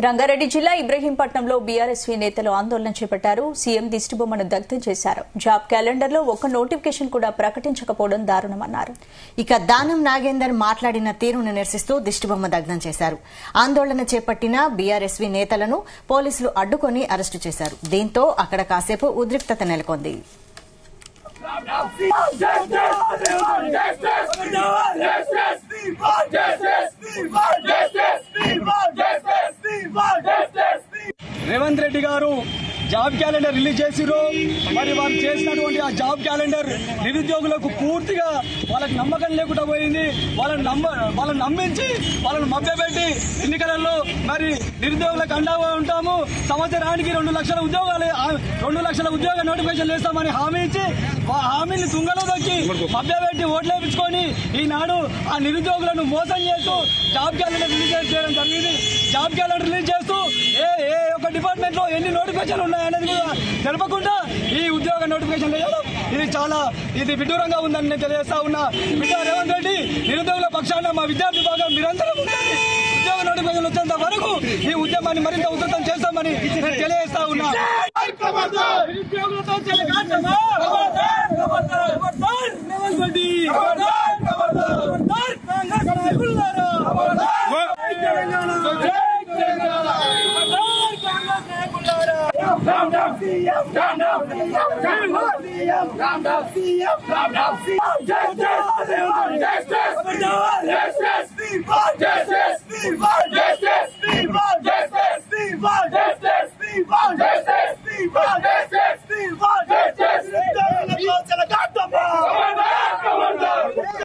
రంగారెడ్డి జిల్లా ఇబ్రహీంపట్నంలో బీఆర్ఎస్వీ నేతలు ఆందోళన చేపట్టారు. సీఎం దిష్టిబొమ్మను దగ్ధం చేశారు. జాబ్ క్యాలెండర్లో ఒక్క నోటిఫికేషన్ కూడా ప్రకటించకపోవడం దారుణమన్నారు. ఇక దానం నాగేందర్ మాట్లాడిన తీరును నిరసిస్తూ దిష్టిబొమ్మ దగ్ధం చేశారు. ఆందోళన చేపట్టిన బీఆర్ఎస్వీ నేతలను పోలీసులు అడ్డుకొని అరెస్టు చేశారు. దీంతో అక్కడ కాసేపు ఉద్రిక్తత నెలకొంది. రేవంత్ రెడ్డి గారు జాబ్ క్యాలెండర్ రిలీజ్ చేసిరు. మరి వారు చేసినటువంటి ఆ జాబ్ క్యాలెండర్ నిరుద్యోగులకు పూర్తిగా వాళ్ళకి నమ్మకం లేకుండా పోయింది. వాళ్ళని నమ్మించి వాళ్ళని మభ్యపెట్టి ఎన్నికలలో మరి నిరుద్యోగులకు అండగా ఉంటాము, సంవత్సరానికి 2 లక్షల ఉద్యోగాలు 2 లక్షల ఉద్యోగ నోటిఫికేషన్ వేస్తామని హామీ ఇచ్చి ఆ హామీని తుంగలో దొక్కి మభ్యపెట్టి ఓట్లేపించుకొని ఈనాడు ఆ నిరుద్యోగులను మోసం చేస్తూ జాబ్ క్యాలెండర్ రిలీజ్ చేయడం జరిగింది. జాబ్ క్యాలెండర్ రిలీజ్ చేస్తూ ఏ ఒక్క డిపార్ట్మెంట్ లో ఎన్ని నోటిఫికేషన్లు ఉన్నాయనేది కూడా తెలపకుండా ఈ ఉద్యోగ నోటిఫికేషన్ వేయడం ఇది విడ్డూరంగా ఉందని నేను తెలియజేస్తా ఉన్నా. రేవంత్ రెడ్డి నిరుద్యోగుల పక్షాన మా విద్యార్థి విభాగం నిరంతరం ఉంటుంది. ఉద్యోగ నోటిఫికేషన్ వచ్చేంత వరకు ఈ ఉద్యమాన్ని మరింత ఉధృతం చేస్తామని నేను తెలియజేస్తా ఉన్నా. Justice!